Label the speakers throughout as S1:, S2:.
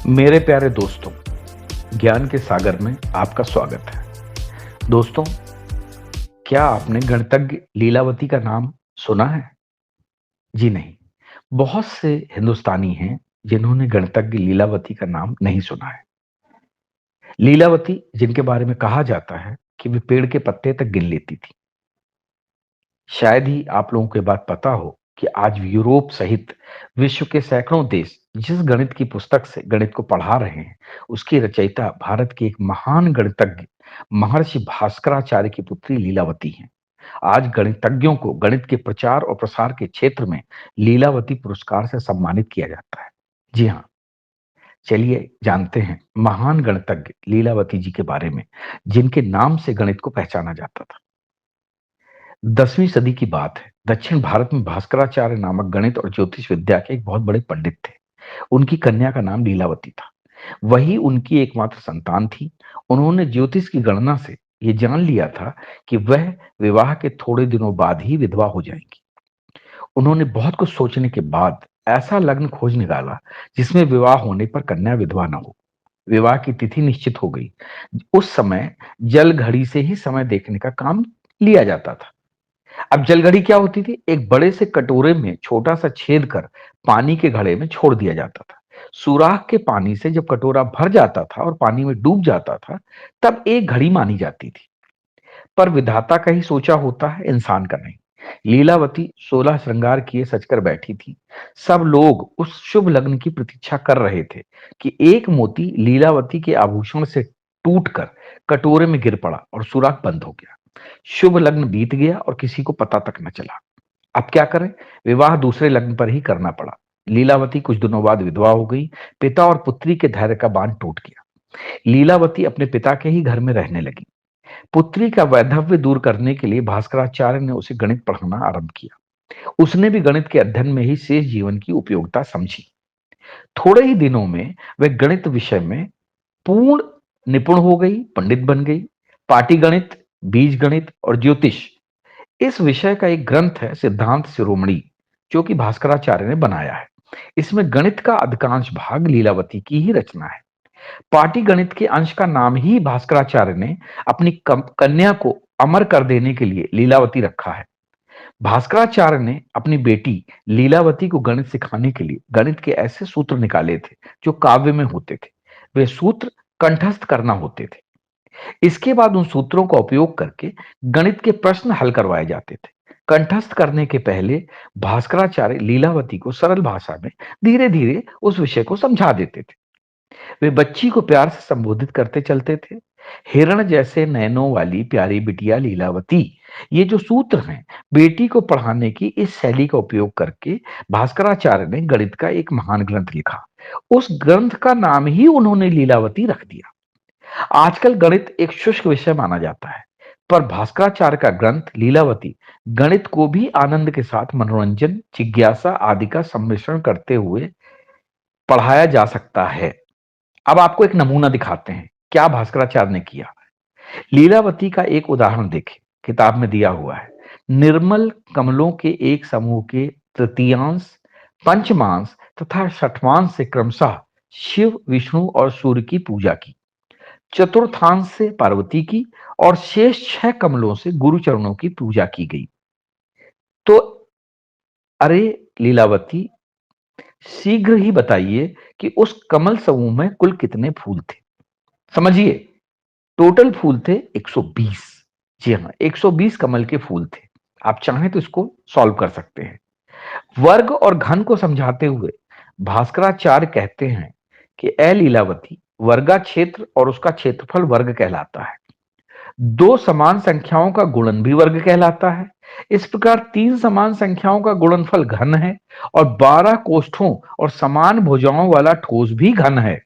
S1: मेरे प्यारे दोस्तों, ज्ञान के सागर में आपका स्वागत है। दोस्तों, क्या आपने गणितज्ञ लीलावती का नाम सुना है? जी नहीं, बहुत से हिंदुस्तानी हैं जिन्होंने गणितज्ञ लीलावती का नाम नहीं सुना है। लीलावती, जिनके बारे में कहा जाता है कि वे पेड़ के पत्ते तक गिन लेती थी। शायद ही आप लोगों को ये बात पता हो कि आज यूरोप सहित विश्व के सैकड़ों देश जिस गणित की पुस्तक से गणित को पढ़ा रहे हैं, उसकी रचयिता भारत की एक महान गणितज्ञ महर्षि भास्कराचार्य की पुत्री लीलावती हैं। आज गणितज्ञों को गणित के प्रचार और प्रसार के क्षेत्र में लीलावती पुरस्कार से सम्मानित किया जाता है। जी हाँ, चलिए जानते हैं महान गणितज्ञ लीलावती जी के बारे में, जिनके नाम से गणित को पहचाना जाता था। 10वीं सदी की बात है। दक्षिण भारत में भास्कराचार्य नामक गणित और ज्योतिष विद्या के एक बहुत बड़े पंडित थे। उनकी कन्या का नाम लीलावती था। वही उनकी एकमात्र संतान थी। उन्होंने ज्योतिष की गणना से ये जान लिया था कि वह विवाह के थोड़े दिनों बाद ही विधवा हो जाएंगी। उन्होंने बहुत कुछ सोचने के बाद ऐसा लग्न खोज निकाला जिसमें विवाह होने पर कन्या विधवा न हो। विवाह की तिथि निश्चित हो गई। उस समय जल घड़ी से ही समय देखने का काम लिया जाता था। अब जलघड़ी क्या होती थी? एक बड़े से कटोरे में छोटा सा छेद कर पानी के घड़े में छोड़ दिया जाता था। सुराख के पानी से जब कटोरा भर जाता था और पानी में डूब जाता था, तब एक घड़ी मानी जाती थी। पर विधाता का ही सोचा होता है, इंसान का नहीं। लीलावती 16 श्रृंगार किए सजकर बैठी थी। सब लोग उस शुभ लग्न की प्रतीक्षा कर रहे थे कि एक मोती लीलावती के आभूषण से टूटकर कटोरे में गिर पड़ा और सुराख बंद हो गया। शुभ लग्न बीत गया और किसी को पता तक न चला। अब क्या करें? विवाह दूसरे लग्न पर ही करना पड़ा। लीलावती कुछ दिनों बाद विधवा हो गई। पिता और पुत्री के धैर्य का बांध टूट गया। लीलावती अपने पिता के ही घर में रहने लगी। पुत्री का वैधव्य दूर करने के लिए भास्कराचार्य ने उसे गणित पढ़ाना आरंभ किया। उसने भी गणित के अध्ययन में ही शेष जीवन की उपयोगिता समझी। थोड़े ही दिनों में वह गणित विषय में पूर्ण निपुण हो गई, पंडित बन गई। पाटीगणित, बीजगणित और ज्योतिष, इस विषय का एक ग्रंथ है सिद्धांत शिरोमणि, जो कि भास्कराचार्य ने बनाया है। इसमें गणित का अधिकांश भाग लीलावती की ही रचना है। पाटीगणित के अंश का नाम ही भास्कराचार्य ने अपनी कन्या को अमर कर देने के लिए लीलावती रखा है। भास्कराचार्य ने अपनी बेटी लीलावती को गणित सिखाने के लिए गणित के ऐसे सूत्र निकाले थे जो काव्य में होते थे। वे सूत्र कंठस्थ करना होते थे। इसके बाद उन सूत्रों का उपयोग करके गणित के प्रश्न हल करवाए जाते थे। कंठस्थ करने के पहले भास्कराचार्य लीलावती को सरल भाषा में धीरे धीरे उस विषय को समझा देते थे। वे बच्ची को प्यार से संबोधित करते चलते थे। हिरण जैसे नैनों वाली प्यारी बिटिया लीलावती, ये जो सूत्र हैं, बेटी को पढ़ाने की इस शैली का उपयोग करके भास्कराचार्य ने गणित का एक महान ग्रंथ लिखा। उस ग्रंथ का नाम ही उन्होंने लीलावती रख दिया। आजकल गणित एक शुष्क विषय माना जाता है, पर भास्कराचार्य का ग्रंथ लीलावती गणित को भी आनंद के साथ मनोरंजन, जिज्ञासा आदि का सम्मिश्रण करते हुए पढ़ाया जा सकता है। अब आपको एक नमूना दिखाते हैं क्या भास्कराचार्य ने किया। लीलावती का एक उदाहरण देखें, किताब में दिया हुआ है। निर्मल कमलों के एक समूह के तृतीयांश, पंचमांश तथा षठवांश से क्रमशः शिव, विष्णु और सूर्य की पूजा की। चतुर्थांश से पार्वती की और शेष 6 कमलों से गुरु चरणों की पूजा की गई। तो अरे लीलावती, शीघ्र ही बताइए कि उस कमल समूह में कुल कितने फूल थे? समझिए, टोटल फूल थे 120। जी हाँ, 120 कमल के फूल थे। आप चाहें तो इसको सॉल्व कर सकते हैं। वर्ग और घन को समझाते हुए भास्कराचार्य कहते हैं कि ए लीलावती, वर्गा क्षेत्र और उसका क्षेत्रफल वर्ग कहलाता है। दो समान संख्याओं का गुणन भी वर्ग कहलाता है। इस प्रकार तीन समान संख्याओं का गुणनफल घन है और 12 कोष्ठों और समान भुजाओं वाला ठोस भी घन है।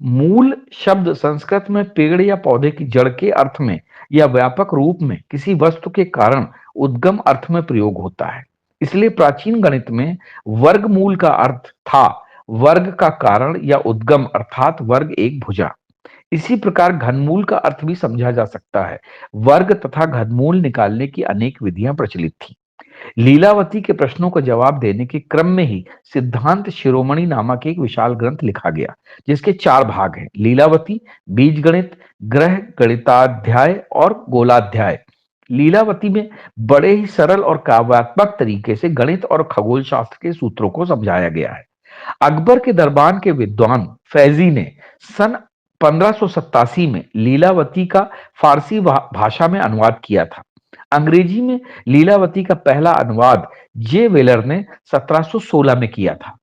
S1: मूल शब्द संस्कृत में पेड़ या पौधे की जड़ के अर्थ में या व्यापक रूप में किसी वस्तु के कारण उद्गम अर्थ में प्रयोग होता है। इसलिए प्राचीन गणित में वर्गमूल का अर्थ था वर्ग का कारण या उद्गम, अर्थात वर्ग एक भुजा। इसी प्रकार घनमूल का अर्थ भी समझा जा सकता है। वर्ग तथा घनमूल निकालने की अनेक विधियां प्रचलित थी। लीलावती के प्रश्नों का जवाब देने के क्रम में ही सिद्धांत शिरोमणि नामक एक विशाल ग्रंथ लिखा गया, जिसके 4 भाग हैं: लीलावती, बीजगणित, ग्रह गणिताध्याय और गोलाध्याय। लीलावती में बड़े ही सरल और काव्यात्मक तरीके से गणित और खगोल शास्त्र के सूत्रों को समझाया गया है। अकबर के दरबार के विद्वान फैजी ने सन 1587 में लीलावती का फारसी भाषा में अनुवाद किया था। अंग्रेजी में लीलावती का पहला अनुवाद जे वेलर ने 1716 में किया था।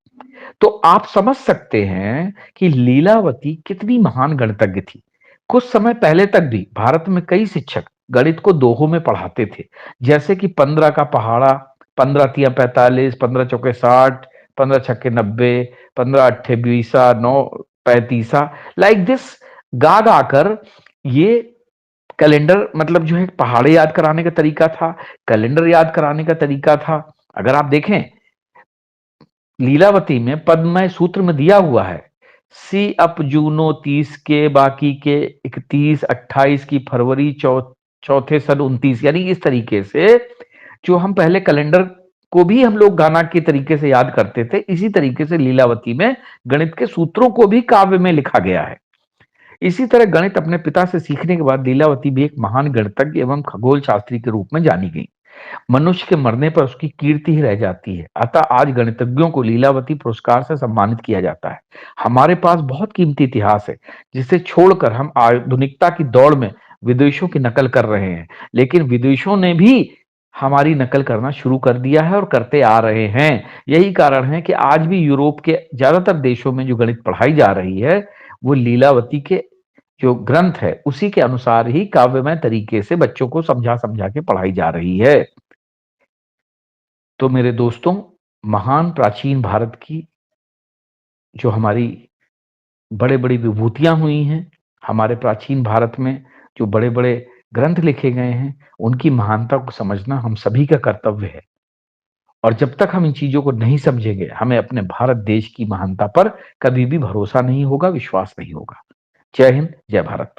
S1: तो आप समझ सकते हैं कि लीलावती कितनी महान गणितज्ञ थी। कुछ समय पहले तक भी भारत में कई शिक्षक गणित को दोहों में पढ़ाते थे, जैसे कि 15 का पहाड़ा, 15 तिया 45, 15 चौके 60, 15 छक्के 90, 15 अट्ठे 20, 9 35, लाइक दिस गा गाकर ये कैलेंडर मतलब जो है पहाड़े याद कराने का तरीका था, कैलेंडर याद कराने का तरीका था। अगर आप देखें लीलावती में पद्मय सूत्र में दिया हुआ है, सी अप जूनो 30 के, बाकी के 31, 28 की फरवरी, चौथे सन 29, यानी इस तरीके से जो हम पहले कैलेंडर को भी हम लोग गाना के तरीके से याद करते थे, इसी तरीके से लीलावती में गणित के सूत्रों को भी काव्य में लिखा गया है। इसी तरह गणित अपने पिता से सीखने के बाद लीलावती भी एक महान गणितज्ञ एवं खगोल शास्त्री के रूप में जानी गई। मनुष्य के मरने पर उसकी कीर्ति ही रह जाती है। अतः आज गणितज्ञों को लीलावती पुरस्कार से सम्मानित किया जाता है। हमारे पास बहुत कीमती इतिहास है, जिसे छोड़कर हम आधुनिकता की दौड़ में विदेशों की नकल कर रहे हैं। लेकिन विदेशों ने भी हमारी नकल करना शुरू कर दिया है और करते आ रहे हैं। यही कारण है कि आज भी यूरोप के ज्यादातर देशों में जो गणित पढ़ाई जा रही है, वो लीलावती के जो ग्रंथ है उसी के अनुसार ही काव्यमय तरीके से बच्चों को समझा समझा के पढ़ाई जा रही है। तो मेरे दोस्तों, महान प्राचीन भारत की जो हमारी बड़े-बड़ी विभूतियाँ हुई हैं, हमारे प्राचीन भारत में जो बड़े-बड़े ग्रंथ लिखे गए हैं, उनकी महानता को समझना हम सभी का कर्तव्य है। और जब तक हम इन चीज़ों को नहीं समझेंगे, हमें अपने भारत देश की महानता पर कभी भी भरोसा नहीं होगा, विश्वास नहीं होगा। जय हिंद, जय भारत।